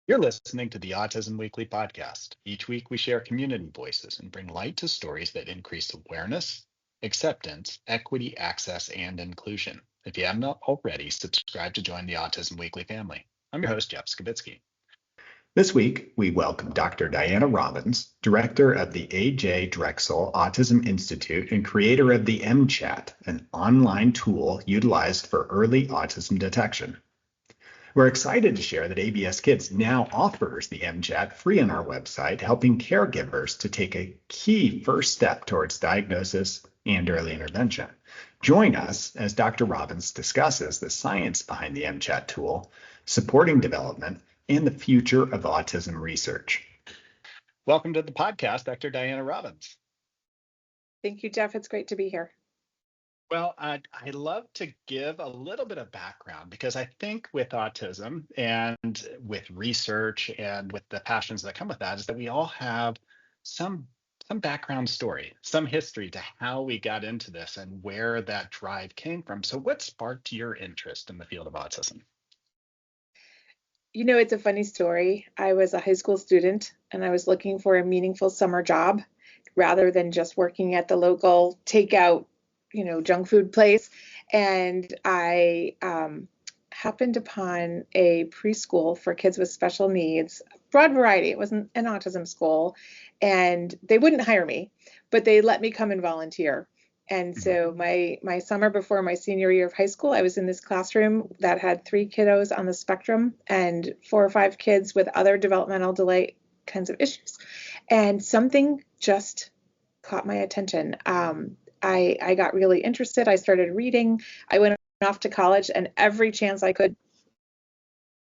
You're listening to the Autism Weekly podcast. Each week, we share community voices and bring light to stories that increase awareness, acceptance, equity, access, and inclusion. If you haven't already, subscribe to join the Autism Weekly family. I'm your host, Jeff Skibitsky. This week, we welcome Dr. Diana Robbins, director of the AJ Drexel Autism Institute and creator of the MChat, an online tool utilized for early autism detection. We're excited to share that ABS Kids now offers the MChat free on our website, helping caregivers to take a key first step towards diagnosis and early intervention. Join us as Dr. Robbins discusses the science behind the MChat tool, supporting development, and the future of autism research. Welcome to the podcast, Dr. Diana Robbins. Thank you, Jeff. It's great to be here. Well, I love to give a little bit of background because I think with autism and with research and with the passions that come with that is that we all have some background story, some history to how we got into this and where that drive came from. So what sparked your interest in the field of autism? You know, it's a funny story. I was a high school student and I was looking for a meaningful summer job rather than just working at the local takeout junk food place. And I happened upon a preschool for kids with special needs, broad variety. It wasn't an autism school, and they wouldn't hire me, but they let me come and volunteer. And so my summer before my senior year of high school, I was in this classroom that had 3 kiddos on the spectrum and 4 or 5 kids with other developmental delay kinds of issues. And something just caught my attention. I got really interested. I started reading. I went off to college, and every chance I could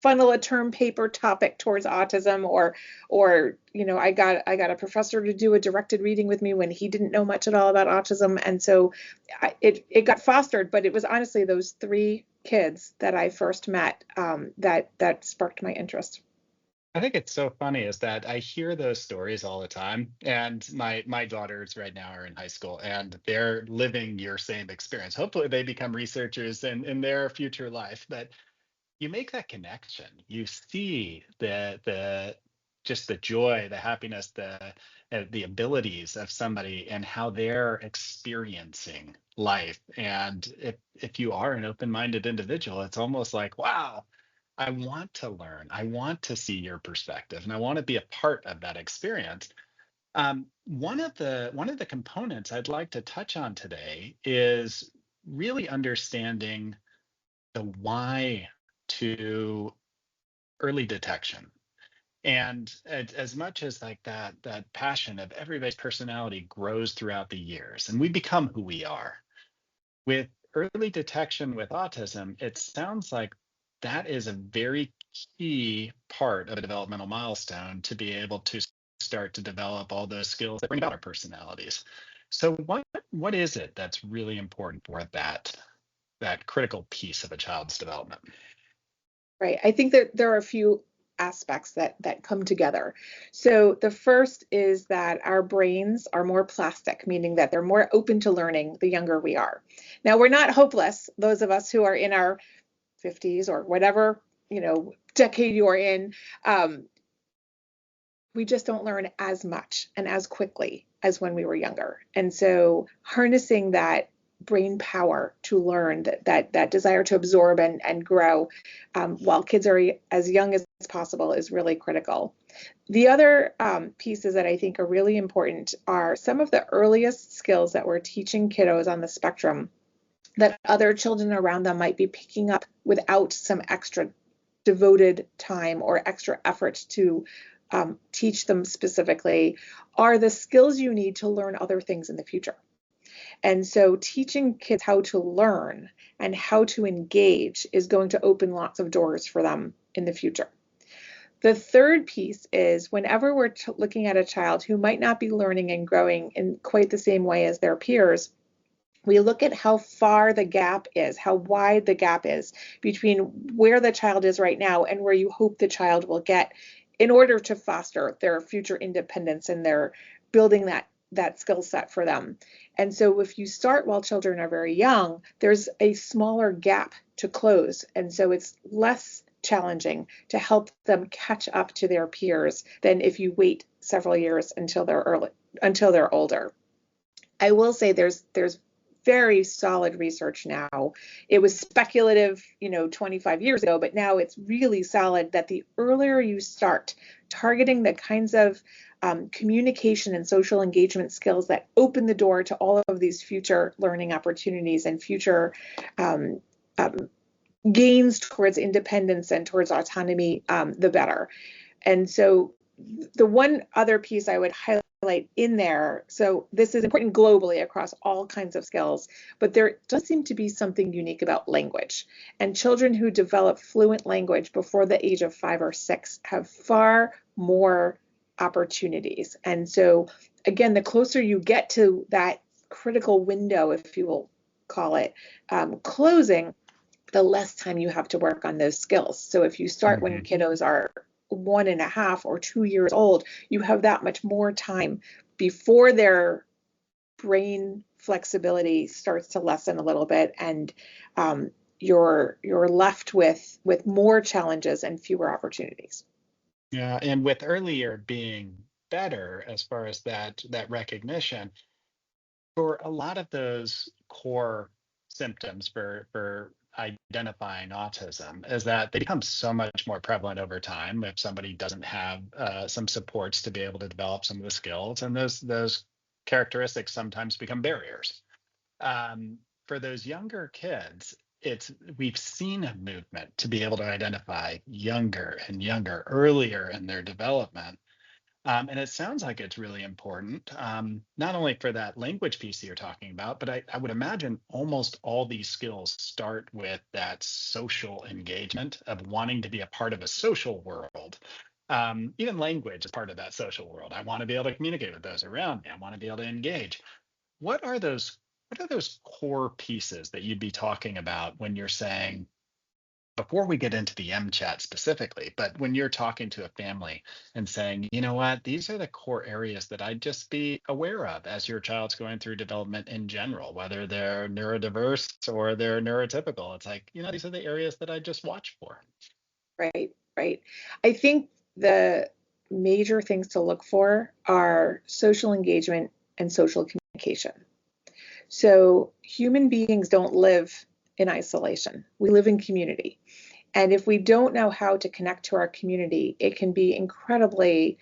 funnel a term paper topic towards autism, or I got a professor to do a directed reading with me when he didn't know much at all about autism, and so it got fostered. But it was honestly those 3 kids that I first met that sparked my interest. I think it's so funny is that I hear those stories all the time, and my daughters right now are in high school and they're living your same experience. Hopefully they become researchers in their future life, but you make that connection. You see the just the joy, the happiness, the abilities of somebody and how they're experiencing life. And if you are an open-minded individual, it's almost like, wow, I want to learn. I want to see your perspective, and I want to be a part of that experience. One of the components I'd like to touch on today is really understanding the why to early detection. And as much as like that passion of everybody's personality grows throughout the years, and we become who we are. With early detection with autism, it sounds like that is a very key part of a developmental milestone to be able to start to develop all those skills that bring about our personalities. So what is it that's really important for that critical piece of a child's development? Right. I think that there are a few aspects that come together. So the first is that our brains are more plastic, meaning that they're more open to learning the younger we are. Now, we're not hopeless, those of us who are in our 50s or whatever, decade you're in. We just don't learn as much and as quickly as when we were younger. And so harnessing that brain power to learn, that desire to absorb and grow while kids are as young as possible is really critical. The other pieces that I think are really important are some of the earliest skills that we're teaching kiddos on the spectrum that other children around them might be picking up without some extra devoted time or extra effort to teach them specifically, are the skills you need to learn other things in the future. And so teaching kids how to learn and how to engage is going to open lots of doors for them in the future. The third piece is whenever we're looking at a child who might not be learning and growing in quite the same way as their peers, we look at how far the gap is, how wide the gap is between where the child is right now and where you hope the child will get in order to foster their future independence and their building that skill set for them. And so if you start while children are very young, there's a smaller gap to close. And so it's less challenging to help them catch up to their peers than if you wait several years until they're older. I will say there's very solid research now. It was speculative, 25 years ago, but now it's really solid that the earlier you start targeting the kinds of communication and social engagement skills that open the door to all of these future learning opportunities and future gains towards independence and towards autonomy, the better. And so the one other piece I would highlight in there, so this is important globally across all kinds of skills, but there does seem to be something unique about language. And children who develop fluent language before the age of 5 or 6 have far more opportunities. And so again, the closer you get to that critical window, if you will call it, closing, the less time you have to work on those skills. So if you start when kiddos are 1.5 or 2 years old, you have that much more time before their brain flexibility starts to lessen a little bit, and you're left with more challenges and fewer opportunities. Yeah, and with earlier being better as far as that recognition, for a lot of those core symptoms for identifying autism is that they become so much more prevalent over time if somebody doesn't have some supports to be able to develop some of the skills, and those characteristics sometimes become barriers. For those younger kids, we've seen a movement to be able to identify younger and younger, earlier in their development. And it sounds like it's really important, not only for that language piece that you're talking about, but I would imagine almost all these skills start with that social engagement of wanting to be a part of a social world. Even language is part of that social world. I want to be able to communicate with those around me. I want to be able to engage. What are those core pieces that you'd be talking about when you're saying, before we get into the MChat specifically, but when you're talking to a family and saying, you know what, these are the core areas that I'd just be aware of as your child's going through development in general, whether they're neurodiverse or they're neurotypical. It's like, these are the areas that I just watch for. Right. I think the major things to look for are social engagement and social communication. So human beings don't live in isolation. We live in community. And if we don't know how to connect to our community, it can be incredibly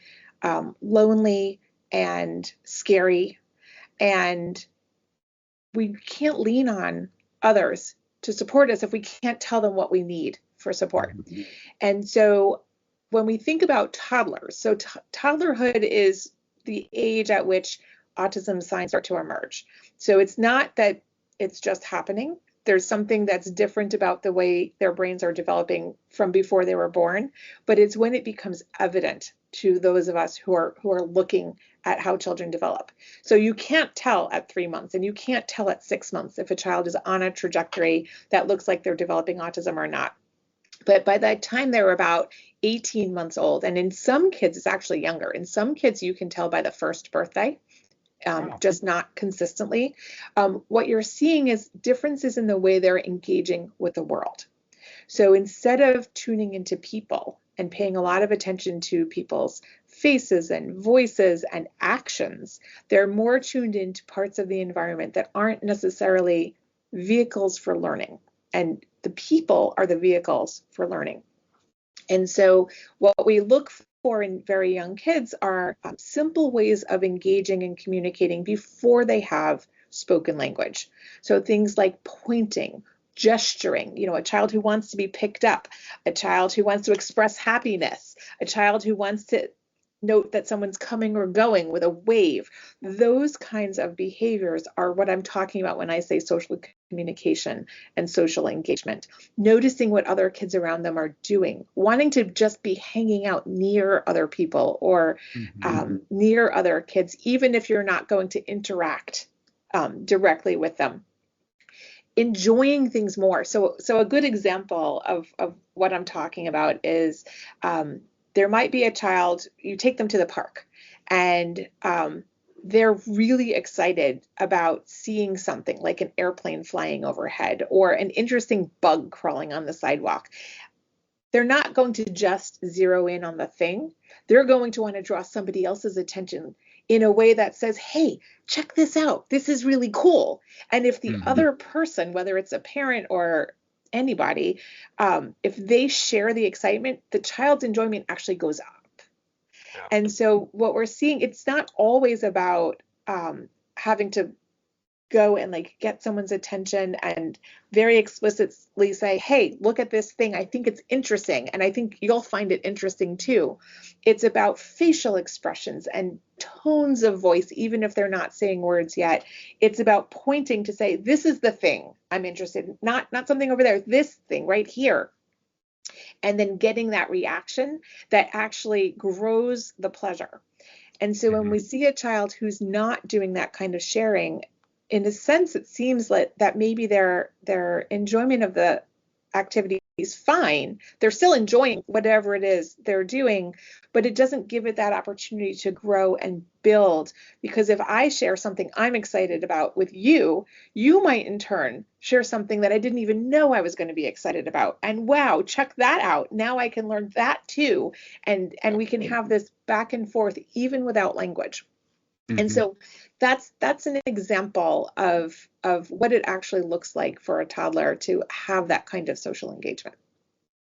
lonely and scary. And we can't lean on others to support us if we can't tell them what we need for support. Mm-hmm. And so when we think about toddlers, so toddlerhood is the age at which autism signs start to emerge. So it's not that it's just happening. There's something that's different about the way their brains are developing from before they were born, but it's when it becomes evident to those of us who are looking at how children develop. So you can't tell at 3 months and you can't tell at 6 months if a child is on a trajectory that looks like they're developing autism or not. But by the time they're about 18 months old, and in some kids it's actually younger. In some kids you can tell by the first birthday. Just not consistently. What you're seeing is differences in the way they're engaging with the world. So instead of tuning into people and paying a lot of attention to people's faces and voices and actions, they're more tuned into parts of the environment that aren't necessarily vehicles for learning. And the people are the vehicles for learning. And so what we look for in very young kids are simple ways of engaging and communicating before they have spoken language. So things like pointing, gesturing, a child who wants to be picked up, a child who wants to express happiness, a child who wants to note that someone's coming or going with a wave. Those kinds of behaviors are what I'm talking about when I say social communication and social engagement. Noticing what other kids around them are doing, wanting to just be hanging out near other people or near other kids, even if you're not going to interact directly with them. Enjoying things more. So a good example of what I'm talking about is there might be a child, you take them to the park and they're really excited about seeing something like an airplane flying overhead or an interesting bug crawling on the sidewalk. They're not going to just zero in on the thing. They're going to want to draw somebody else's attention in a way that says, hey, check this out. This is really cool. And if the other person, whether it's a parent or anybody, if they share the excitement, the child's enjoyment actually goes up. Yeah. And so what we're seeing, it's not always about having to go and like get someone's attention and very explicitly say, hey, look at this thing. I think it's interesting. And I think you'll find it interesting too. It's about facial expressions and tones of voice, even if they're not saying words yet. It's about pointing to say, this is the thing I'm interested in, not something over there, this thing right here. And then getting that reaction that actually grows the pleasure. And so when we see a child who's not doing that kind of sharing, in a sense, it seems like that maybe their enjoyment of the activity is fine. They're still enjoying whatever it is they're doing, but it doesn't give it that opportunity to grow and build. Because if I share something I'm excited about with you, you might in turn share something that I didn't even know I was going to be excited about. And wow, check that out. Now I can learn that too. And we can have this back and forth even without language. And so that's an example of what it actually looks like for a toddler to have that kind of social engagement.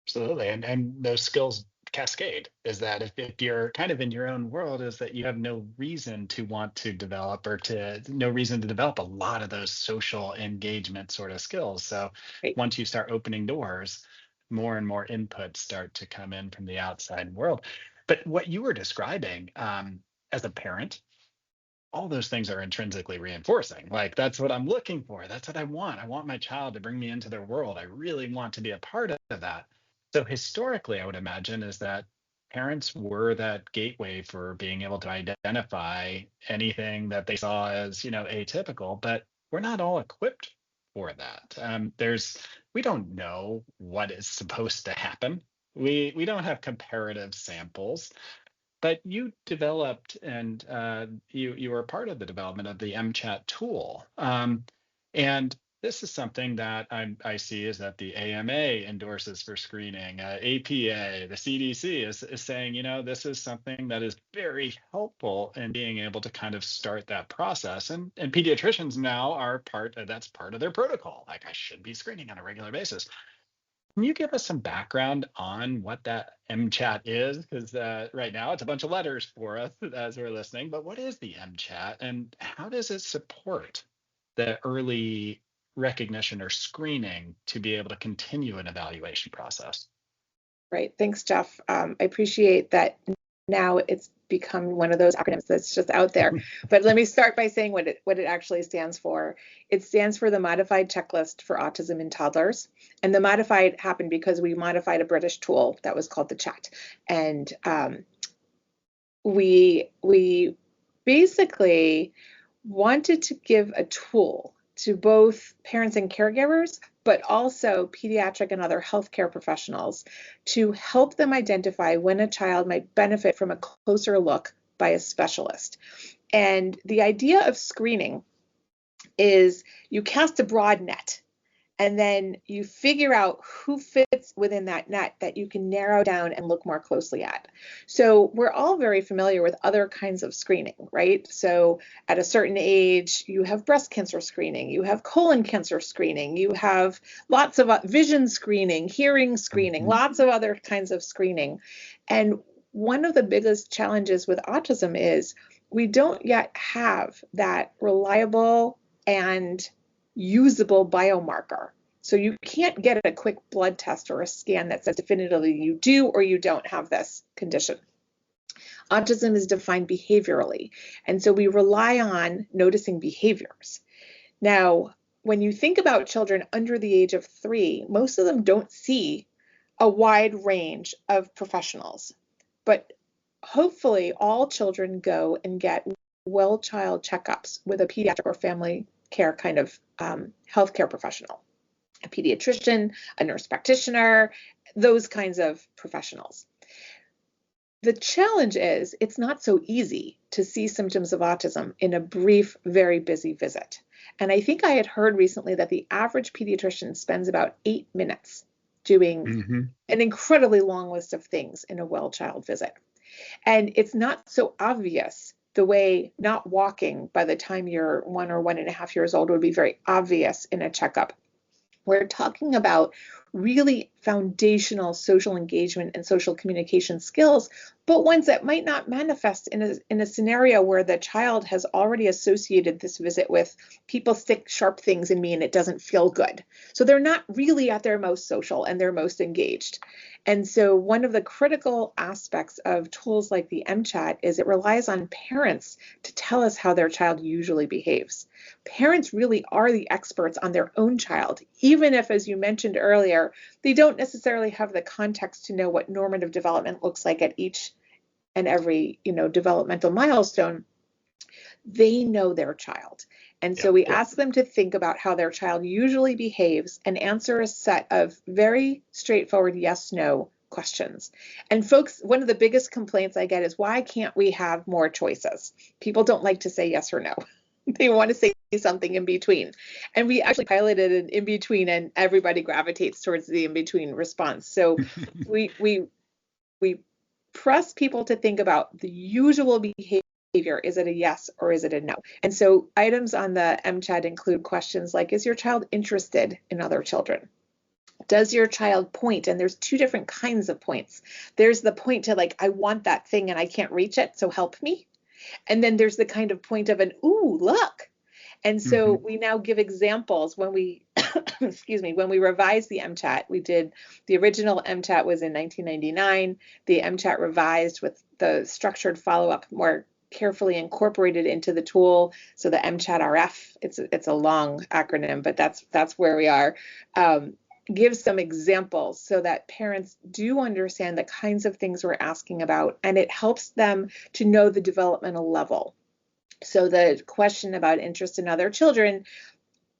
Absolutely. And those skills cascade is that if you're kind of in your own world, is that you have no reason to want to develop or to no reason to develop a lot of those social engagement sort of skills. So Right. once you start opening doors, more and more inputs start to come in from the outside world. But what you were describing as a parent, all those things are intrinsically reinforcing. Like, that's what I'm looking for. That's what I want. I want my child to bring me into their world. I really want to be a part of that. So historically, I would imagine is that parents were that gateway for being able to identify anything that they saw as, atypical, but we're not all equipped for that. We don't know what is supposed to happen. We don't have comparative samples. But you developed and you were part of the development of the MChat tool. And this is something that I see is that the AMA endorses for screening, APA, the CDC is saying, this is something that is very helpful in being able to kind of start that process. And pediatricians now that's part of their protocol. Like, I should be screening on a regular basis. Can you give us some background on what that MChat is? Because right now it's a bunch of letters for us as we're listening, but what is the MChat and how does it support the early recognition or screening to be able to continue an evaluation process? Right. Thanks, Jeff. I appreciate that now it's become one of those acronyms that's just out there. But let me start by saying what it actually stands for. It stands for the Modified Checklist for Autism in Toddlers. And the modified happened because we modified a British tool that was called the Chat. And we basically wanted to give a tool to both parents and caregivers, but also pediatric and other healthcare professionals to help them identify when a child might benefit from a closer look by a specialist. And the idea of screening is you cast a broad net and then you figure out who fits within that net that you can narrow down and look more closely at. So we're all very familiar with other kinds of screening, right? So at a certain age, you have breast cancer screening, you have colon cancer screening, you have lots of vision screening, hearing screening, lots of other kinds of screening. And one of the biggest challenges with autism is we don't yet have that reliable and usable biomarker. So you can't get a quick blood test or a scan that says definitively you do or you don't have this condition. Autism is defined behaviorally, and so we rely on noticing behaviors. Now, when you think about children under the age of 3, most of them don't see a wide range of professionals, but hopefully all children go and get well child checkups with a pediatric or family care kind of healthcare professional, a pediatrician, a nurse practitioner, those kinds of professionals. The challenge is it's not so easy to see symptoms of autism in a brief, very busy visit. And I think I had heard recently that the average pediatrician spends about 8 minutes doing Hmm. an incredibly long list of things in a well-child visit. And it's not so obvious the way not walking by the time you're 1 or 1.5 years old would be very obvious in a checkup. We're talking about really foundational social engagement and social communication skills, but ones that might not manifest in a scenario where the child has already associated this visit with people stick sharp things in me and it doesn't feel good. So they're not really at their most social and their most engaged. And so one of the critical aspects of tools like the MChat is it relies on parents to tell us how their child usually behaves. Parents really are the experts on their own child, even if, as you mentioned earlier, they don't necessarily have the context to know what normative development looks like at each and every, developmental milestone. They know their child. And so Yep. we ask them to think about how their child usually behaves and answer a set of very straightforward yes, no questions. And folks, one of the biggest complaints I get is, why can't we have more choices? People don't like to say yes or no. They want to say something in between. And we actually piloted an in between, and everybody gravitates towards the in between response. So we press people to think about the usual behavior. Is it a yes or is it a no? And so items on the MChat include questions like, is your child interested in other children? Does your child point? And there's two different kinds of points. There's the point to like, I want that thing and I can't reach it, so help me. And then there's the kind of point of an, ooh, look. And so Hmm. we now give examples when we, excuse me, when we revised the MChat. We did, the original MChat was in 1999. The MChat revised with the structured follow-up more carefully incorporated into the tool. So the MChat RF, it's a long acronym, but that's where we are. Give some examples so that parents do understand the kinds of things we're asking about, and it helps them to know the developmental level. So the question about interest in other children,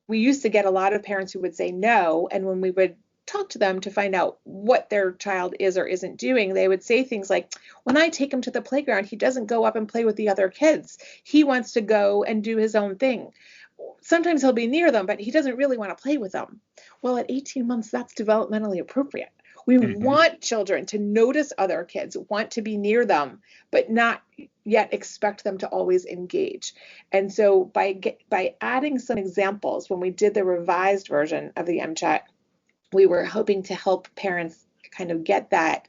we used to get a lot of parents who would say no, and when we would talk to them to find out what their child is or isn't doing, they would say things like, when I take him to the playground, he doesn't go up and play with the other kids. He wants to go and do his own thing. Sometimes he'll be near them, but he doesn't really want to play with them. Well, at 18 months, that's developmentally appropriate. We Hmm. want children to notice other kids, want to be near them, but not yet expect them to always engage. And so by adding some examples, when we did the revised version of the MChat, we were hoping to help parents kind of get that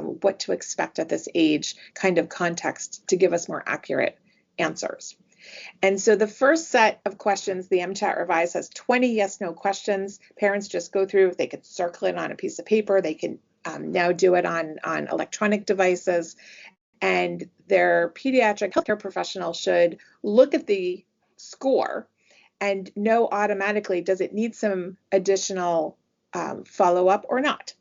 what to expect at this age kind of context to give us more accurate answers. And so the first set of questions, the MChat Revise has 20 yes/no questions. Parents just go through, they could circle it on a piece of paper. They can now do it on electronic devices. And their pediatric healthcare professional should look at the score and know automatically, does it need some additional follow-up or not?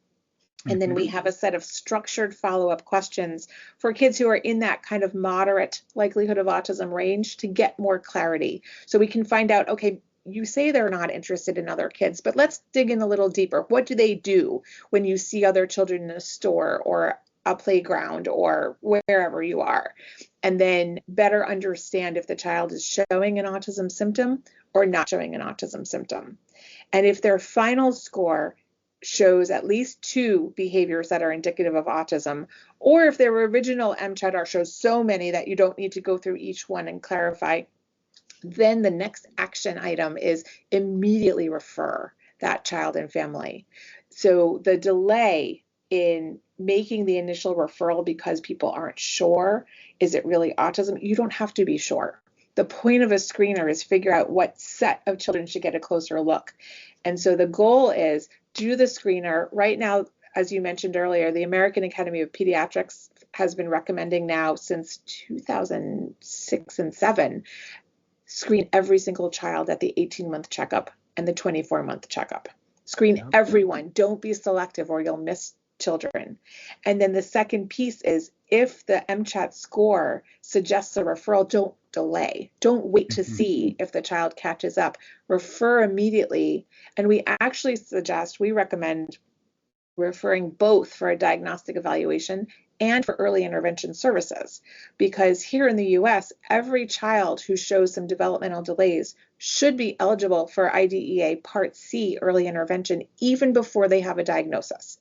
And then we have a set of structured follow-up questions for kids who are in that kind of moderate likelihood of autism range to get more clarity. So we can find out, okay, you say they're not interested in other kids, but let's dig in a little deeper. What do they do when you see other children in a store or a playground or wherever you are? And then better understand if the child is showing an autism symptom or not showing an autism symptom. And if their final score shows at least two behaviors that are indicative of autism, or if their original MCHAT shows so many that you don't need to go through each one and clarify, then the next action item is immediately refer that child and family. So the delay in making the initial referral because people aren't sure, is it really autism? You don't have to be sure. The point of a screener is figure out what set of children should get a closer look. And so the goal is do the screener. Right now, as you mentioned earlier, the American Academy of Pediatrics has been recommending now since 2006 and 7, screen every single child at the 18-month checkup and the 24-month checkup. Screen Yep. everyone. Don't be selective or you'll miss children. And then the second piece is if the MCHAT score suggests a referral, don't delay. Don't wait to see if the child catches up. Refer immediately. And we actually suggest, we recommend referring both for a diagnostic evaluation and for early intervention services. Because here in the US, every child who shows some developmental delays should be eligible for IDEA Part C early intervention even before they have a diagnosis.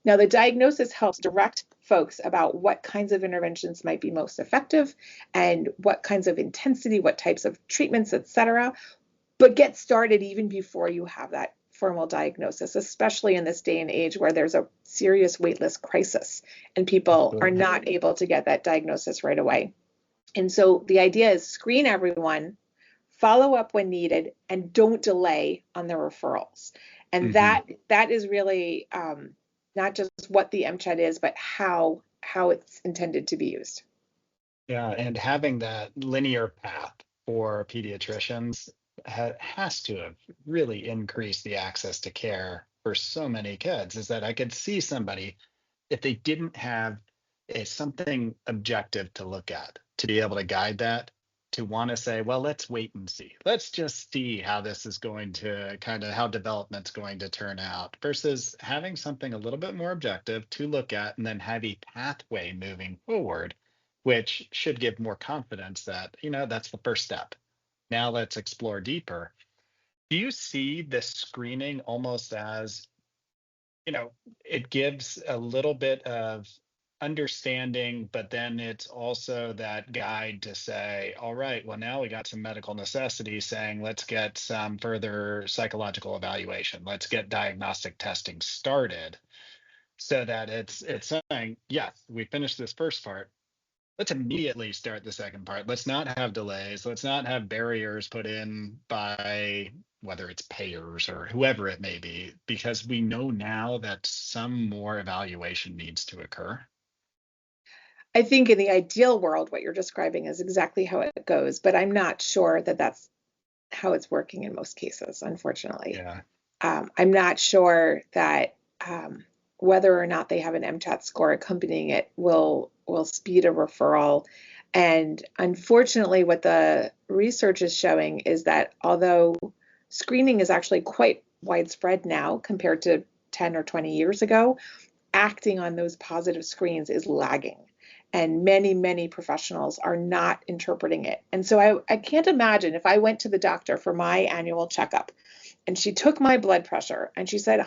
Now, the diagnosis helps direct folks about what kinds of interventions might be most effective and what kinds of intensity, what types of treatments, et cetera, but get started even before you have that formal diagnosis, especially in this day and age where there's a serious waitlist crisis and people are not able to get that diagnosis right away. And so the idea is screen everyone, follow up when needed, and don't delay on the referrals. And that is really not just what the MCHAT is, but how it's intended to be used. Yeah, and having that linear path for pediatricians has to have really increased the access to care for so many kids. Is that I could see somebody, if they didn't have something objective to look at, to be able to guide that, to want to say, well, let's wait and see. Let's just see how this is going to how development's going to turn out, versus having something a little bit more objective to look at and then have a pathway moving forward, which should give more confidence that, that's the first step. Now let's explore deeper. Do you see this screening almost as, it gives a little bit of understanding, but then it's also that guide to say, all right, well, now we got some medical necessity saying, let's get some further psychological evaluation. Let's get diagnostic testing started, so that it's saying, yes, we finished this first part. Let's immediately start the second part. Let's not have delays. Let's not have barriers put in by whether it's payers or whoever it may be, because we know now that some more evaluation needs to occur. I think in the ideal world, what you're describing is exactly how it goes, but I'm not sure that that's how it's working in most cases, unfortunately. Yeah. I'm not sure that whether or not they have an MCHAT score accompanying it will speed a referral. And unfortunately, what the research is showing is that although screening is actually quite widespread now compared to 10 or 20 years ago, acting on those positive screens is lagging. And many, many professionals are not interpreting it. And so I can't imagine if I went to the doctor for my annual checkup and she took my blood pressure and she said,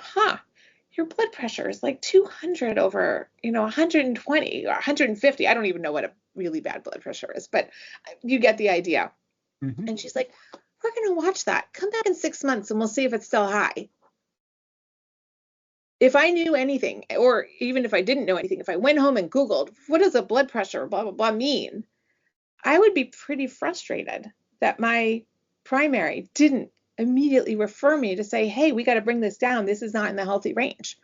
your blood pressure is like 200 over, 120 or 150. I don't even know what a really bad blood pressure is, but you get the idea. And she's like, we're going to watch that. Come back in 6 months and we'll see if it's still high. If I knew anything, or even if I didn't know anything, if I went home and Googled, what does a blood pressure, blah, blah, blah mean? I would be pretty frustrated that my primary didn't immediately refer me to say, hey, we got to bring this down. This is not in the healthy range.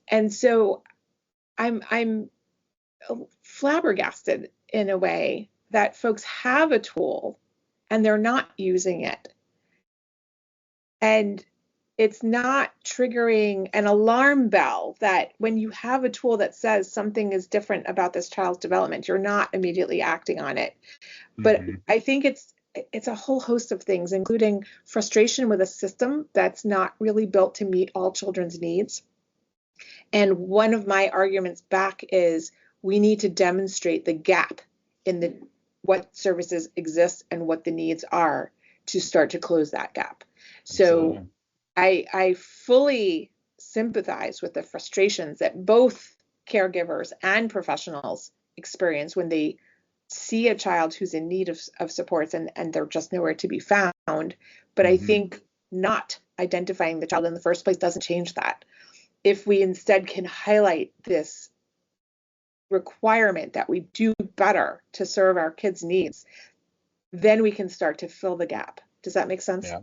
And so I'm flabbergasted in a way that folks have a tool and they're not using it. And it's not triggering an alarm bell that when you have a tool that says something is different about this child's development, you're not immediately acting on it. But I think it's a whole host of things, including frustration with a system that's not really built to meet all children's needs. And one of my arguments back is we need to demonstrate the gap in what services exist and what the needs are to start to close that gap. So I fully sympathize with the frustrations that both caregivers and professionals experience when they see a child who's in need of supports and they're just nowhere to be found. But I think not identifying the child in the first place doesn't change that. If we instead can highlight this requirement that we do better to serve our kids' needs, then we can start to fill the gap. Does that make sense? Yeah.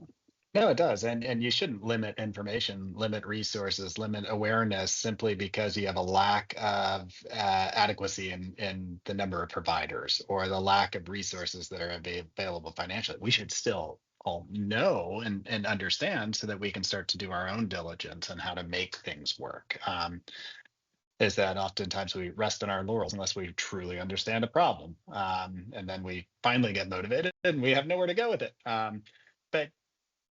No, it does. And you shouldn't limit information, limit resources, limit awareness simply because you have a lack of adequacy in the number of providers or the lack of resources that are available financially. We should still all know and understand so that we can start to do our own diligence on how to make things work. Is that oftentimes we rest on our laurels unless we truly understand a problem. And then we finally get motivated and we have nowhere to go with it. But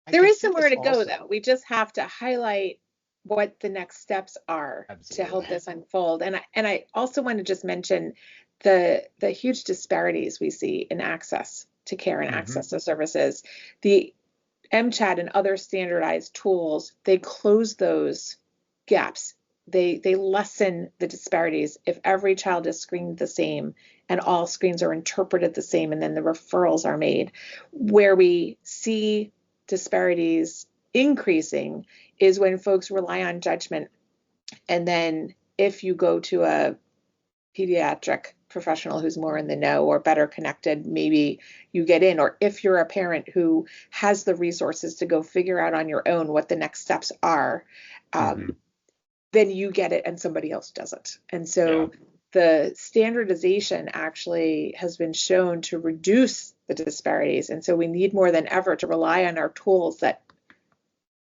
there is somewhere to go, though. We just have to highlight what the next steps are to help Absolutely. this unfold. And I also want to just mention the huge disparities we see in access to care and Hmm. access to services. The MCHAT and other standardized tools, they close those gaps. They lessen the disparities if every child is screened the same and all screens are interpreted the same and then the referrals are made. Where we see disparities increasing is when folks rely on judgment. And then if you go to a pediatric professional who's more in the know or better connected, maybe you get in. Or if you're a parent who has the resources to go figure out on your own what the next steps are, Hmm. then you get it and somebody else doesn't. And Yeah. so the standardization actually has been shown to reduce the disparities. And so we need more than ever to rely on our tools that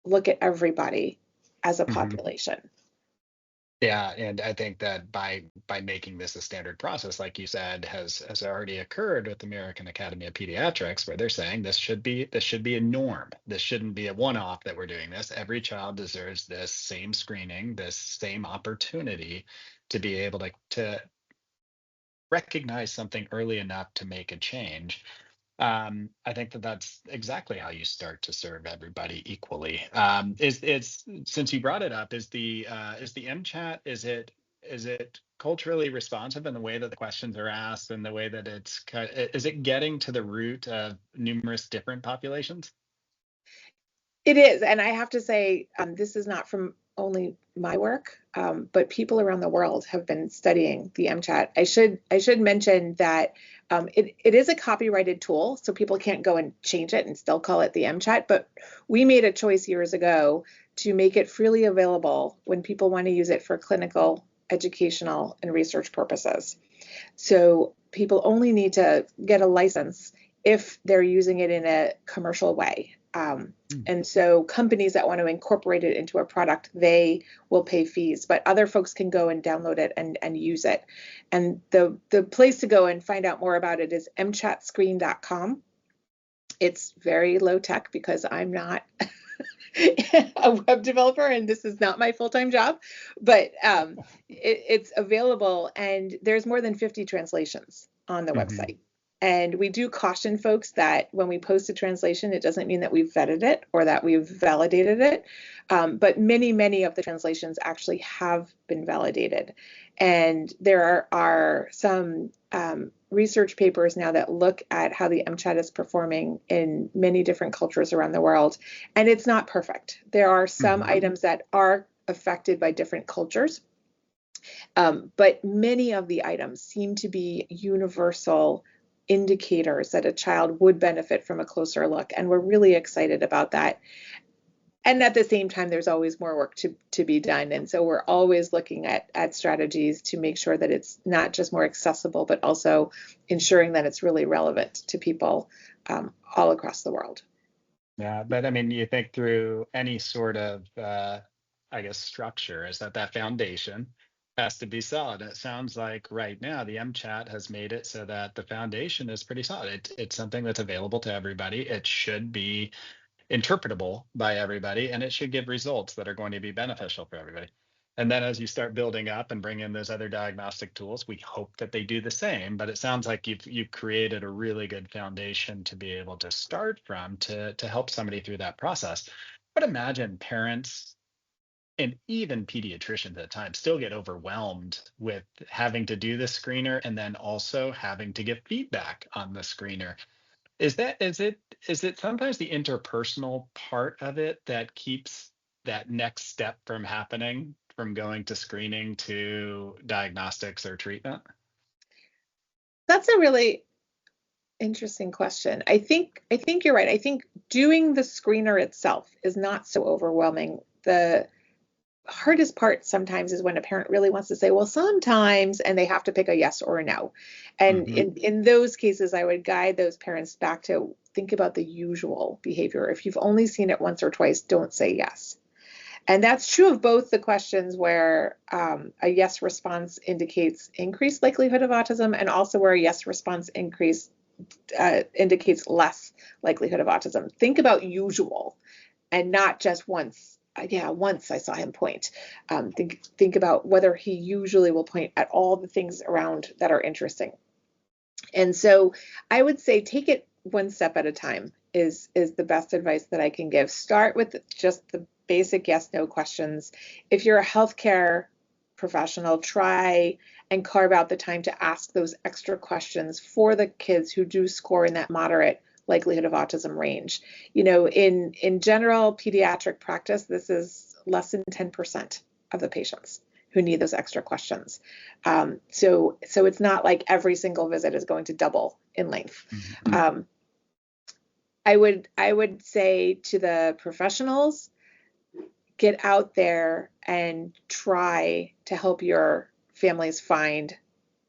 look at everybody as a Hmm. population. Yeah, and I think that by making this a standard process, like you said, has already occurred with the American Academy of Pediatrics, where they're saying this should be a norm. This shouldn't be a one-off that we're doing this. Every child deserves this same screening, this same opportunity to be able to recognize something early enough to make a change. I think that that's exactly how you start to serve everybody equally. Is since you brought it up, is the MChat, is it culturally responsive in the way that the questions are asked and the way that is it getting to the root of numerous different populations? It is, and I have to say, this is not from only my work, but people around the world have been studying the MChat. I should mention that it is a copyrighted tool, so people can't go and change it and still call it the MChat. But we made a choice years ago to make it freely available when people want to use it for clinical, educational, and research purposes. So people only need to get a license if they're using it in a commercial way. Hmm. And so companies that want to incorporate it into a product, they will pay fees, but other folks can go and download it and use it. And the place to go and find out more about it is mchatscreen.com. It's very low tech because I'm not a web developer and this is not my full-time job, but it's available and there's more than 50 translations on the Hmm. website. And we do caution folks that when we post a translation, it doesn't mean that we've vetted it or that we've validated it. But many of the translations actually have been validated. And there are some research papers now that look at how the MChat is performing in many different cultures around the world. And it's not perfect. There are some Hmm. items that are affected by different cultures, but many of the items seem to be universal indicators that a child would benefit from a closer look. And we're really excited about that. And at the same time, there's always more work to be done. And so we're always looking at strategies to make sure that it's not just more accessible, but also ensuring that it's really relevant to people all across the world. Yeah, but I mean, you think through any sort of, I guess, structure is that foundation has to be solid. It sounds like right now the MChat has made it so that the foundation is pretty solid. It's something that's available to everybody. It should be interpretable by everybody, and it should give results that are going to be beneficial for everybody. And then as you start building up and bring in those other diagnostic tools, we hope that they do the same. But it sounds like you've created a really good foundation to be able to start from to help somebody through that process. But imagine parents and even pediatricians at times still get overwhelmed with having to do the screener and then also having to give feedback on the screener. Is it sometimes the interpersonal part of it that keeps that next step from happening, from going to screening to diagnostics or treatment? That's a really interesting question. I think you're right. I think doing the screener itself is not so overwhelming. The hardest part sometimes is when a parent really wants to say, well, sometimes, and they have to pick a yes or a no. And Hmm. in those cases, I would guide those parents back to think about the usual behavior. If you've only seen it once or twice, don't say yes. And that's true of both the questions where a yes response indicates increased likelihood of autism, and also where a yes response indicates less likelihood of autism. Think about usual and not just once yeah, once I saw him point. Think about whether he usually will point at all the things around that are interesting. And so I would say take it one step at a time is the best advice that I can give. Start with just the basic yes, no questions. If you're a healthcare professional, try and carve out the time to ask those extra questions for the kids who do score in that moderate likelihood of autism range. In general pediatric practice, this is less than 10% of the patients who need those extra questions. So it's not like every single visit is going to double in length. Mm-hmm. I would say to the professionals, get out there and try to help your families find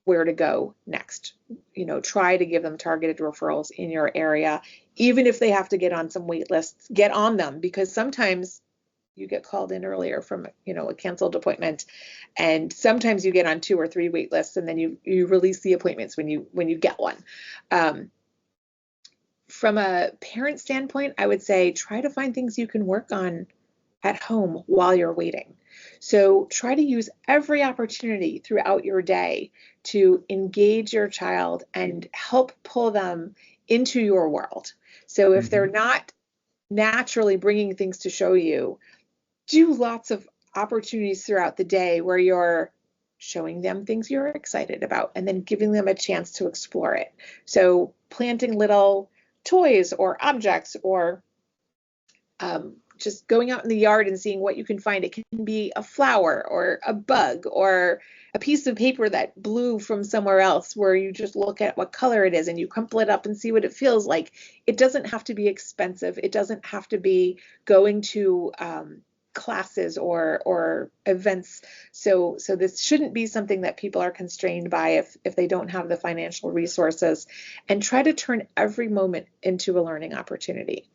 where to go next. Try to give them targeted referrals in your area, even if they have to get on some wait lists, get on them, because sometimes you get called in earlier from a canceled appointment, and sometimes you get on 2 or 3 wait lists, and then you release the appointments when you get one. From a parent standpoint, I would say try to find things you can work on at home while you're waiting. So try to use every opportunity throughout your day to engage your child and help pull them into your world. So if they're not naturally bringing things to show you, do lots of opportunities throughout the day where you're showing them things you're excited about and then giving them a chance to explore it. So planting little toys or objects, or just going out in the yard and seeing what you can find. It can be a flower or a bug or a piece of paper that blew from somewhere else, where you just look at what color it is and you crumple it up and see what it feels like. It doesn't have to be expensive. It doesn't have to be going to classes or events. So this shouldn't be something that people are constrained by if they don't have the financial resources. And try to turn every moment into a learning opportunity.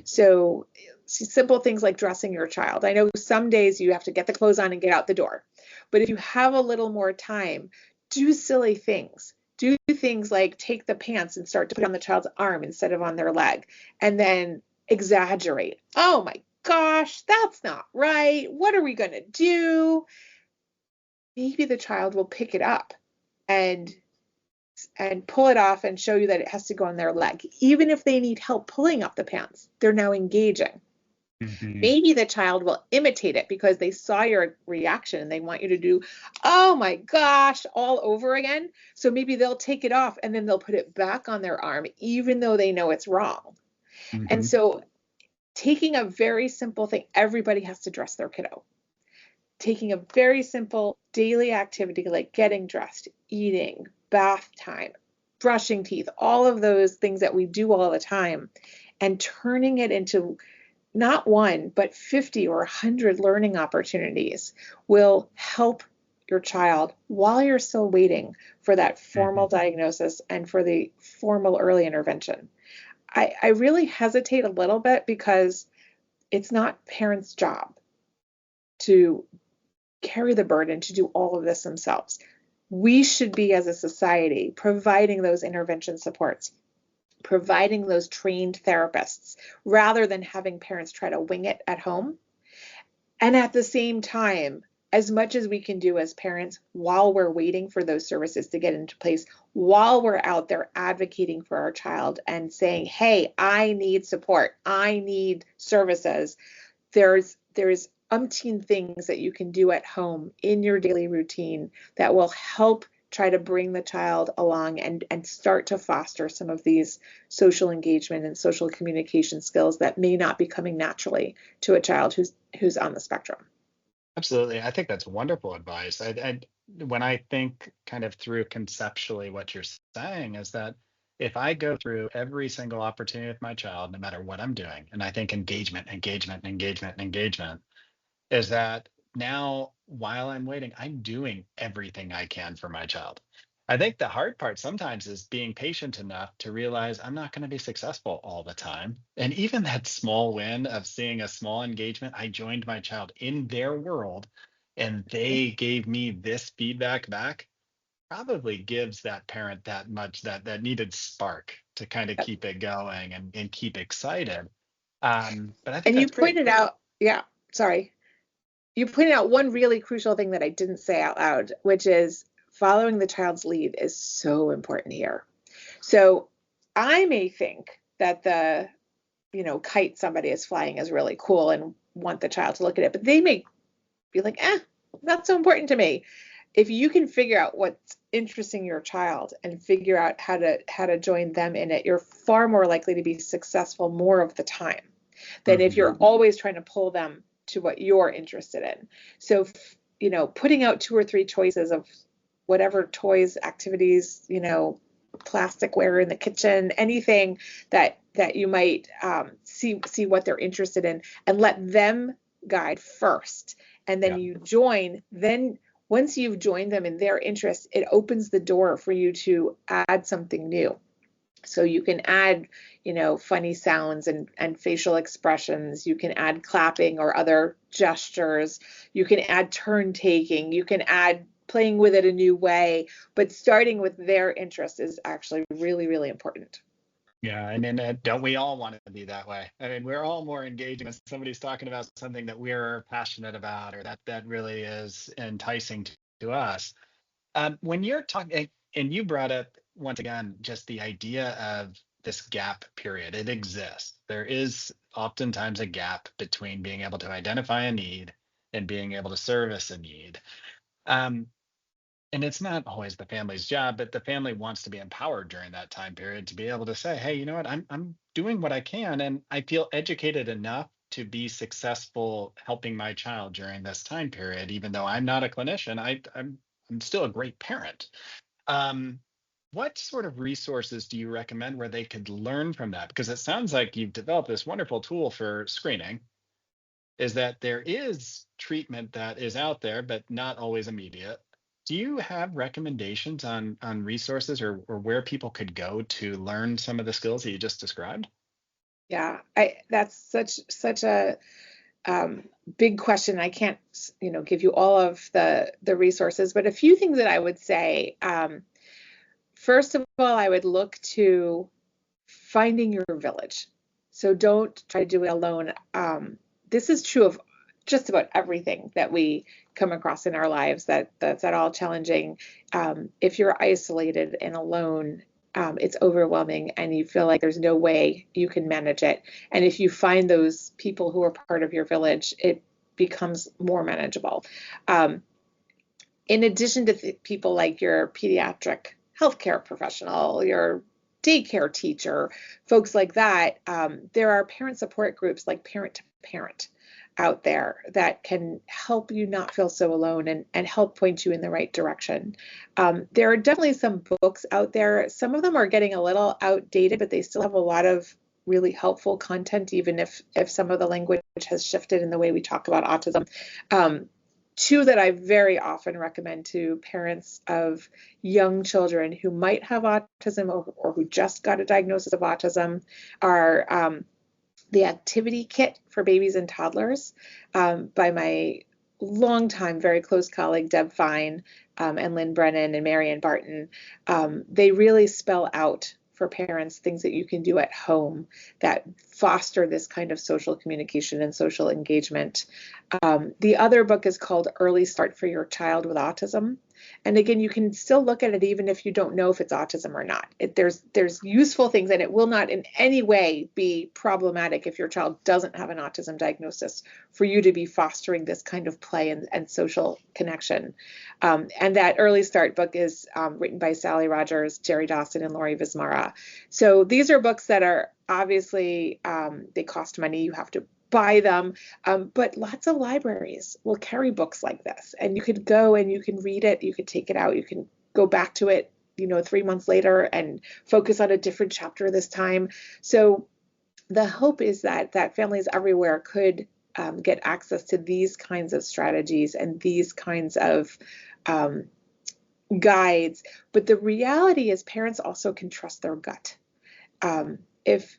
So simple things like dressing your child. I know some days you have to get the clothes on and get out the door, but if you have a little more time, do silly things. Do things like take the pants and start to put on the child's arm instead of on their leg, and then exaggerate. Oh my gosh, that's not right. What are we going to do? Maybe the child will pick it up and pull it off and show you that it has to go on their leg. Even if they need help pulling up the pants, they're now engaging. Maybe the child will imitate it because they saw your reaction and they want you to do, oh my gosh, all over again. So maybe they'll take it off and then they'll put it back on their arm, even though they know it's wrong. And so taking a very simple thing, everybody has to dress their kiddo. Taking a very simple daily activity like getting dressed, eating, bath time, brushing teeth, all of those things that we do all the time, and turning it into not one, but 50 or 100 learning opportunities will help your child while you're still waiting for that formal diagnosis and for the formal early intervention. I really hesitate a little bit because it's not parents' job to carry the burden to do all of this themselves. We should be, as a society, providing those intervention supports, providing those trained therapists, rather than having parents try to wing it at home. And at the same time, as much as we can do as parents while we're waiting for those services to get into place, while we're out there advocating for our child and saying, hey, I need support, I need services, there's umpteen things that you can do at home in your daily routine that will help try to bring the child along and start to foster some of these social engagement and social communication skills that may not be coming naturally to a child who's on the spectrum. Absolutely. I think that's wonderful advice. When I think kind of through conceptually what you're saying is that if I go through every single opportunity with my child, no matter what I'm doing, and I think engagement, is that now while I'm waiting, I'm doing everything I can for my child. I think the hard part sometimes is being patient enough to realize I'm not going to be successful all the time. And even that small win of seeing a small engagement, I joined my child in their world and they gave me this feedback back, probably gives that parent that much that needed spark to kind of keep it going and keep excited. But I think And you that's great. pointed out, yeah, sorry, you pointed out one really crucial thing that I didn't say out loud, which is following the child's lead is so important here. So I may think that the, kite somebody is flying is really cool and want the child to look at it, but they may be like, not so important to me. If you can figure out what's interesting your child and figure out how to join them in it, you're far more likely to be successful more of the time than if you're always trying to pull them to what you're interested in. So, putting out 2 or 3 choices of whatever toys, activities, plasticware in the kitchen, anything that you might see what they're interested in, and let them guide first. And then you join. Then once you've joined them in their interests, it opens the door for you to add something new. So you can add, funny sounds and facial expressions. You can add clapping or other gestures. You can add turn taking. You can add playing with it a new way. But starting with their interest is actually really, really important. Yeah, and then don't we all want to be that way? I mean, we're all more engaging when somebody's talking about something that we're passionate about, or that really is enticing to us. When you're talking, and you brought up once again just the idea of this gap period. It exists. There is oftentimes a gap between being able to identify a need and being able to service a need. Um, and it's not always the family's job, but the family wants to be empowered during that time period to be able to say, hey, you know what, I'm doing what I can, and I feel educated enough to be successful helping my child during this time period. Even though I'm not a clinician, I'm still a great parent. Um, what sort of resources do you recommend where they could learn from that? Because it sounds like you've developed this wonderful tool for screening, is that there is treatment that is out there, but not always immediate. Do you have recommendations on resources or where people could go to learn some of the skills that you just described? Yeah, that's such a big question. I can't, give you all of the resources, but a few things that I would say. First of all, I would look to finding your village. So don't try to do it alone. This is true of just about everything that we come across in our lives that's at all challenging. If you're isolated and alone, it's overwhelming and you feel like there's no way you can manage it. And if you find those people who are part of your village, it becomes more manageable. In addition to people like your pediatric healthcare professional, your daycare teacher, folks like that, there are parent support groups like Parent to Parent out there that can help you not feel so alone and help point you in the right direction. There are definitely some books out there. Some of them are getting a little outdated, but they still have a lot of really helpful content, even if some of the language has shifted in the way we talk about autism. 2 that I very often recommend to parents of young children who might have autism or who just got a diagnosis of autism are the Activity Kit for Babies and Toddlers by my longtime, very close colleague, Deb Fine, and Lynn Brennan and Marianne Barton. They really spell out for parents things that you can do at home that foster this kind of social communication and social engagement. The other book is called Early Start for Your Child with Autism. And again, you can still look at it even if you don't know if it's autism or not. There's useful things, and it will not in any way be problematic if your child doesn't have an autism diagnosis for you to be fostering this kind of play and social connection. And that Early Start book is written by Sally Rogers, Jerry Dawson, and Lori Vismara. So these are books that are obviously, they cost money. You have to buy them, but lots of libraries will carry books like this, and you could go and you can read it, you could take it out, you can go back to it 3 months later and focus on a different chapter this time. So the hope is that families everywhere could get access to these kinds of strategies and these kinds of guides. But the reality is parents also can trust their gut. If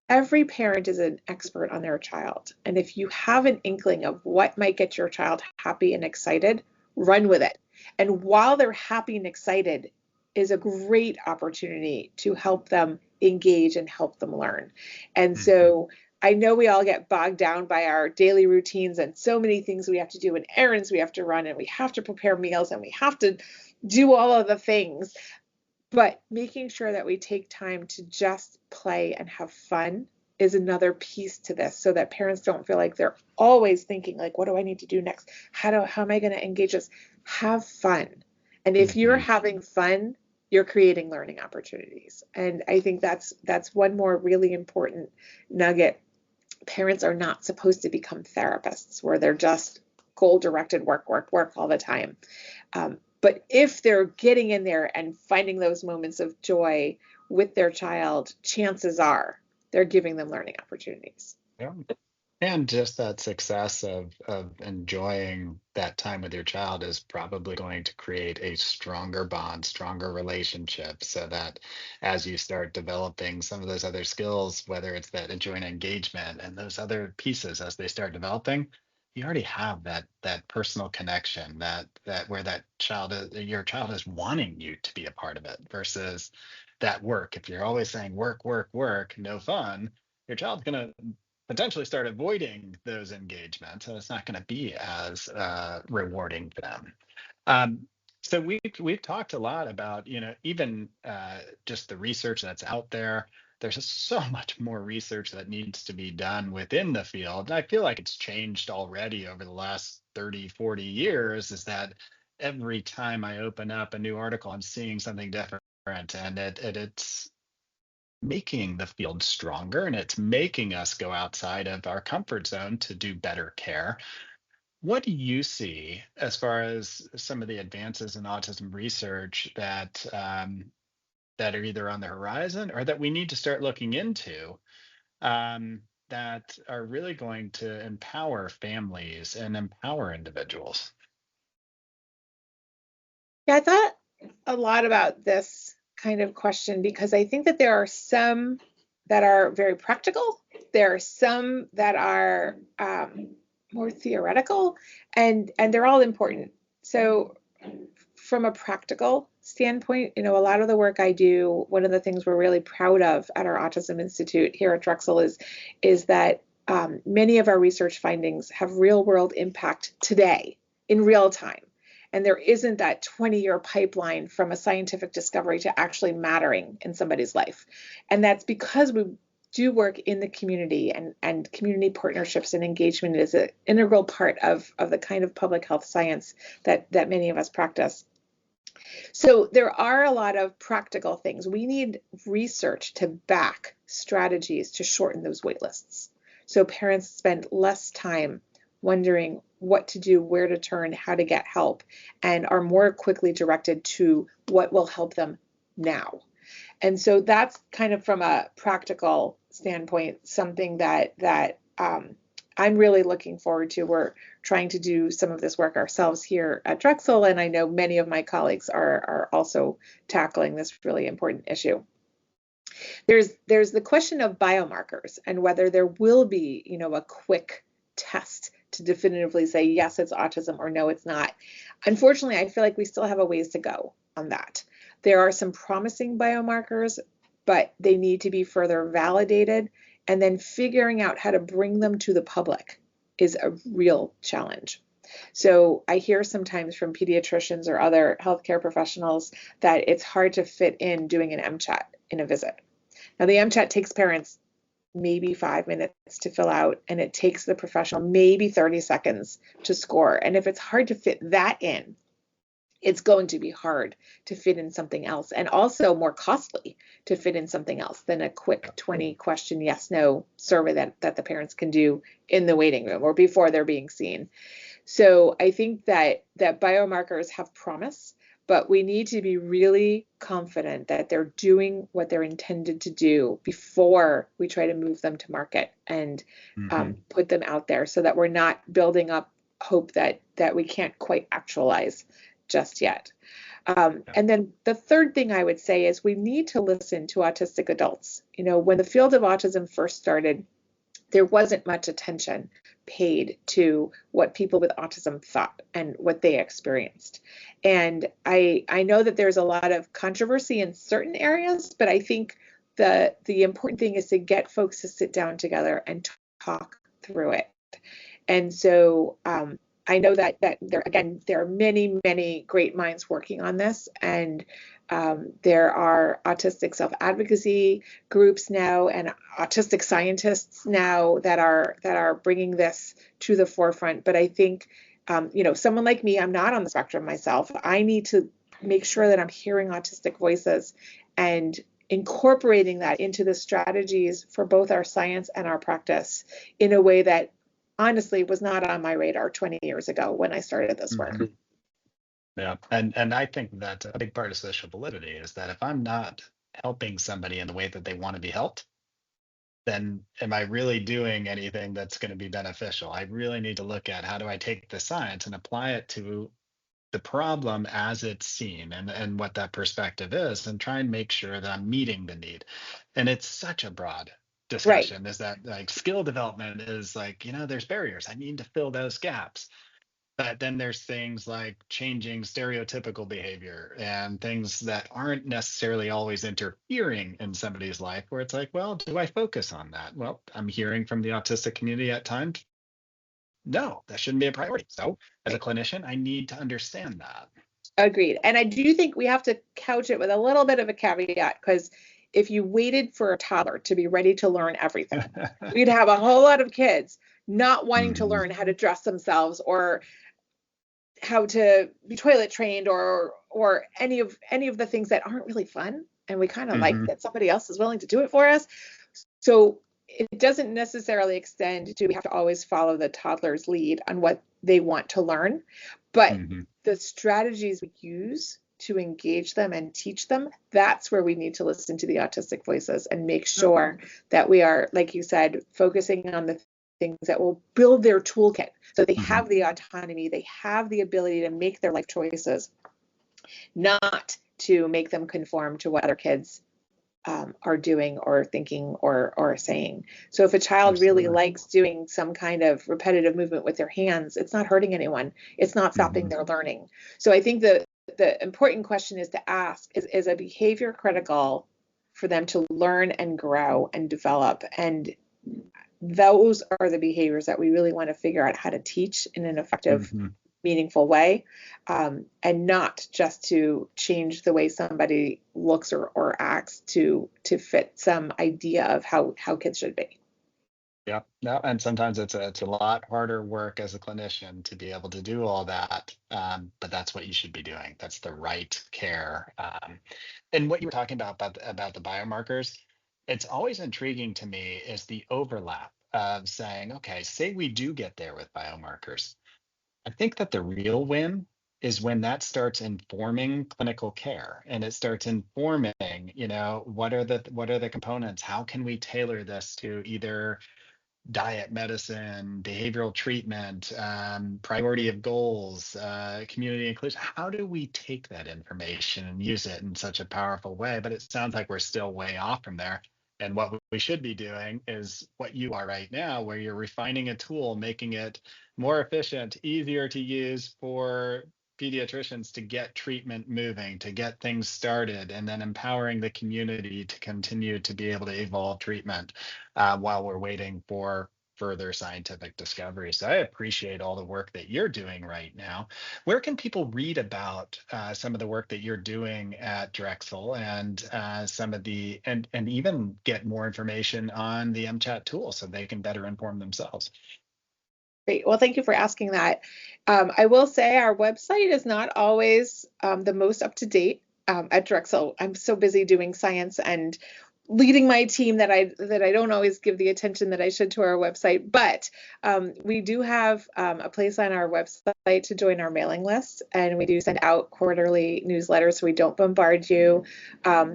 every parent is an expert on their child, and if you have an inkling of what might get your child happy and excited, run with it. And while they're happy and excited is a great opportunity to help them engage and help them learn. And so I know we all get bogged down by our daily routines and so many things we have to do and errands we have to run and we have to prepare meals and we have to do all of the things. But making sure that we take time to just play and have fun is another piece to this, so that parents don't feel like they're always thinking like, what do I need to do next? How am I going to engage this? Have fun. And if you're having fun, you're creating learning opportunities. And I think that's one more really important nugget. Parents are not supposed to become therapists where they're just goal-directed work all the time. But if they're getting in there and finding those moments of joy with their child, chances are they're giving them learning opportunities. Yeah. And just that success of enjoying that time with your child is probably going to create a stronger bond, stronger relationship, so that as you start developing some of those other skills, whether it's that enjoying engagement and those other pieces as they start developing, you already have that personal connection, that where that your child is wanting you to be a part of it versus that work. If you're always saying work, work, work, no fun, your child's going to potentially start avoiding those engagements, and it's not going to be as rewarding for them. So we've talked a lot about, even just the research that's out there. There's just so much more research that needs to be done within the field. And I feel like it's changed already over the last 30, 40 years, is that every time I open up a new article, I'm seeing something different, and it's making the field stronger, and it's making us go outside of our comfort zone to do better care. What do you see as far as some of the advances in autism research that that are either on the horizon or that we need to start looking into, that are really going to empower families and empower individuals? Yeah, I thought a lot about this kind of question because I think that there are some that are very practical. There are some that are more theoretical, and they're all important. So from a practical standpoint, a lot of the work I do, one of the things we're really proud of at our Autism Institute here at Drexel is that many of our research findings have real world impact today in real time. And there isn't that 20-year pipeline from a scientific discovery to actually mattering in somebody's life. And that's because we do work in the community, and community partnerships and engagement is an integral part of the kind of public health science that many of us practice. So there are a lot of practical things. We need research to back strategies to shorten those wait lists, so parents spend less time wondering what to do, where to turn, how to get help, and are more quickly directed to what will help them now. And so that's kind of, from a practical standpoint, something that I'm really looking forward to. We're trying to do some of this work ourselves here at Drexel, and I know many of my colleagues are also tackling this really important issue. There's the question of biomarkers and whether there will be, a quick test to definitively say, yes, it's autism, or no, it's not. Unfortunately, I feel like we still have a ways to go on that. There are some promising biomarkers, but they need to be further validated, and then figuring out how to bring them to the public is a real challenge. So I hear sometimes from pediatricians or other healthcare professionals that it's hard to fit in doing an MChat in a visit. Now, the MChat takes parents maybe 5 minutes to fill out, and it takes the professional maybe 30 seconds to score. And if it's hard to fit that in, it's going to be hard to fit in something else, and also more costly to fit in something else than a quick 20 question yes no survey that the parents can do in the waiting room or before they're being seen. So I think that biomarkers have promise, but we need to be really confident that they're doing what they're intended to do before we try to move them to market and put them out there, so that we're not building up hope that we can't quite actualize just yet. And then the third thing I would say is we need to listen to autistic adults. When the field of autism first started, there wasn't much attention paid to what people with autism thought and what they experienced. And I know that there's a lot of controversy in certain areas, but I think the important thing is to get folks to sit down together and talk through it. And so I know that there are many great minds working on this, and there are autistic self-advocacy groups now and autistic scientists now that are bringing this to the forefront. But I think someone like me, I'm not on the spectrum myself. I need to make sure that I'm hearing autistic voices and incorporating that into the strategies for both our science and our practice in a way that honestly was not on my radar 20 years ago when I started this work. Mhm. Yeah. And I think that a big part of social validity is that if I'm not helping somebody in the way that they want to be helped, then am I really doing anything that's going to be beneficial? I really need to look at how do I take the science and apply it to the problem as it's seen and what that perspective is, and try and make sure that I'm meeting the need. And it's such a broad Right. discussion, is that like skill development is like, there's barriers. I need to fill those gaps. But then there's things like changing stereotypical behavior and things that aren't necessarily always interfering in somebody's life, where it's like, well, do I focus on that? Well, I'm hearing from the autistic community at times, no, that shouldn't be a priority. So as a clinician, I need to understand that. Agreed. And I do think we have to couch it with a little bit of a caveat, because if you waited for a toddler to be ready to learn everything, we'd have a whole lot of kids not wanting to learn how to dress themselves or how to be toilet trained or any of the things that aren't really fun, and we kind of like that somebody else is willing to do it for us. So it doesn't necessarily extend to we have to always follow the toddler's lead on what they want to learn, but the strategies we use to engage them and teach them, that's where we need to listen to the autistic voices and make sure that we are, like you said, focusing on the things that will build their toolkit so they have the autonomy, they have the ability to make their life choices, not to make them conform to what other kids are doing or thinking or saying. So if a child really likes doing some kind of repetitive movement with their hands, it's not hurting anyone. It's not stopping their learning. So I think the important question is to ask, is a behavior critical for them to learn and grow and develop? And those are the behaviors that we really want to figure out how to teach in an effective, meaningful way, and not just to change the way somebody looks or acts to fit some idea of how kids should be. Yeah, no, and sometimes it's a lot harder work as a clinician to be able to do all that, but that's what you should be doing. That's the right care. And what you were talking about the biomarkers, it's always intriguing to me is the overlap of saying, okay, say we do get there with biomarkers. I think that the real win is when that starts informing clinical care, and it starts informing, what are the components? How can we tailor this to either diet, medicine, behavioral treatment, priority of goals, community inclusion? How do we take that information and use it in such a powerful way? But it sounds like we're still way off from there. And what we should be doing is what you are right now, where you're refining a tool, making it more efficient, easier to use for pediatricians to get treatment moving, to get things started, and then empowering the community to continue to be able to evolve treatment while we're waiting for further scientific discovery. So I appreciate all the work that you're doing right now. Where can people read about some of the work that you're doing at Drexel and some of the and even get more information on the MChat tool so they can better inform themselves? Great. Well, thank you for asking that. I will say our website is not always the most up to date at Drexel. I'm so busy doing science and leading my team that I don't always give the attention that I should to our website. But we do have a place on our website to join our mailing list, and we do send out quarterly newsletters so we don't bombard you.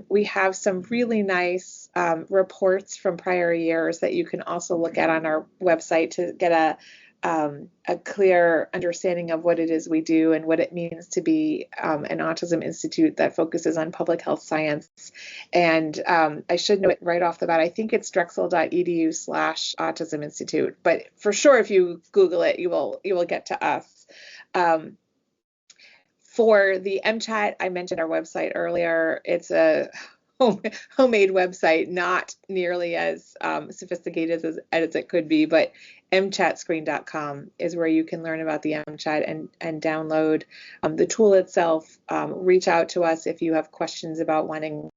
We have some really nice reports from prior years that you can also look at on our website to get a clear understanding of what it is we do and what it means to be an autism institute that focuses on public health science. And I should know it right off the bat. I think it's drexel.edu/autism institute, but for sure, if you Google it, you will get to us. For the MChat, I mentioned our website earlier. It's a homemade website, not nearly as sophisticated as it could be, but mchatscreen.com is where you can learn about the mchat and download the tool itself. Reach out to us if you have questions about wanting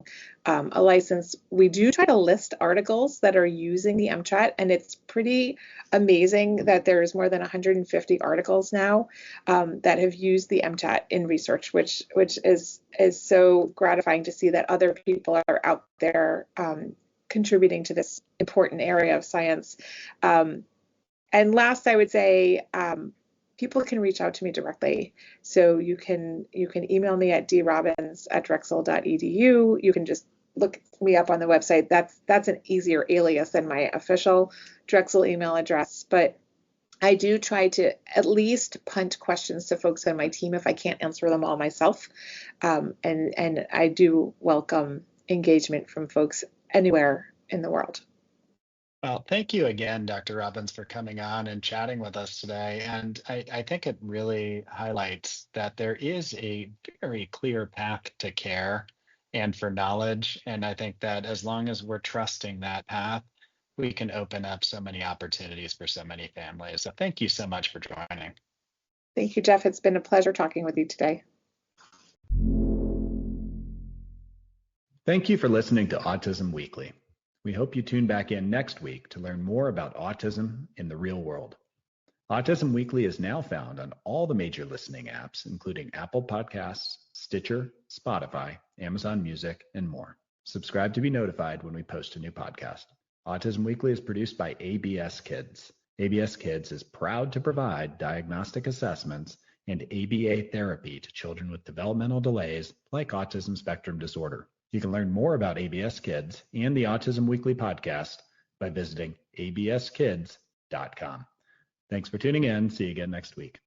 a license. We do try to list articles that are using the mchat, and it's pretty amazing that there's more than 150 articles now that have used the mchat in research, which is so gratifying to see that other people are out there contributing to this important area of science. And last, I would say people can reach out to me directly. So you can email me at drobbins@drexel.edu. You can just look me up on the website. That's an easier alias than my official Drexel email address. But I do try to at least punt questions to folks on my team if I can't answer them all myself. And I do welcome engagement from folks anywhere in the world. Well, thank you again, Dr. Robbins, for coming on and chatting with us today. And I think it really highlights that there is a very clear path to care and for knowledge. And I think that as long as we're trusting that path, we can open up so many opportunities for so many families. So thank you so much for joining. Thank you, Jeff. It's been a pleasure talking with you today. Thank you for listening to Autism Weekly. We hope you tune back in next week to learn more about autism in the real world. Autism Weekly is now found on all the major listening apps, including Apple Podcasts, Stitcher, Spotify, Amazon Music, and more. Subscribe to be notified when we post a new podcast. Autism Weekly is produced by ABS Kids. ABS Kids is proud to provide diagnostic assessments and ABA therapy to children with developmental delays like autism spectrum disorder. You can learn more about ABS Kids and the Autism Weekly podcast by visiting abskids.com. Thanks for tuning in. See you again next week.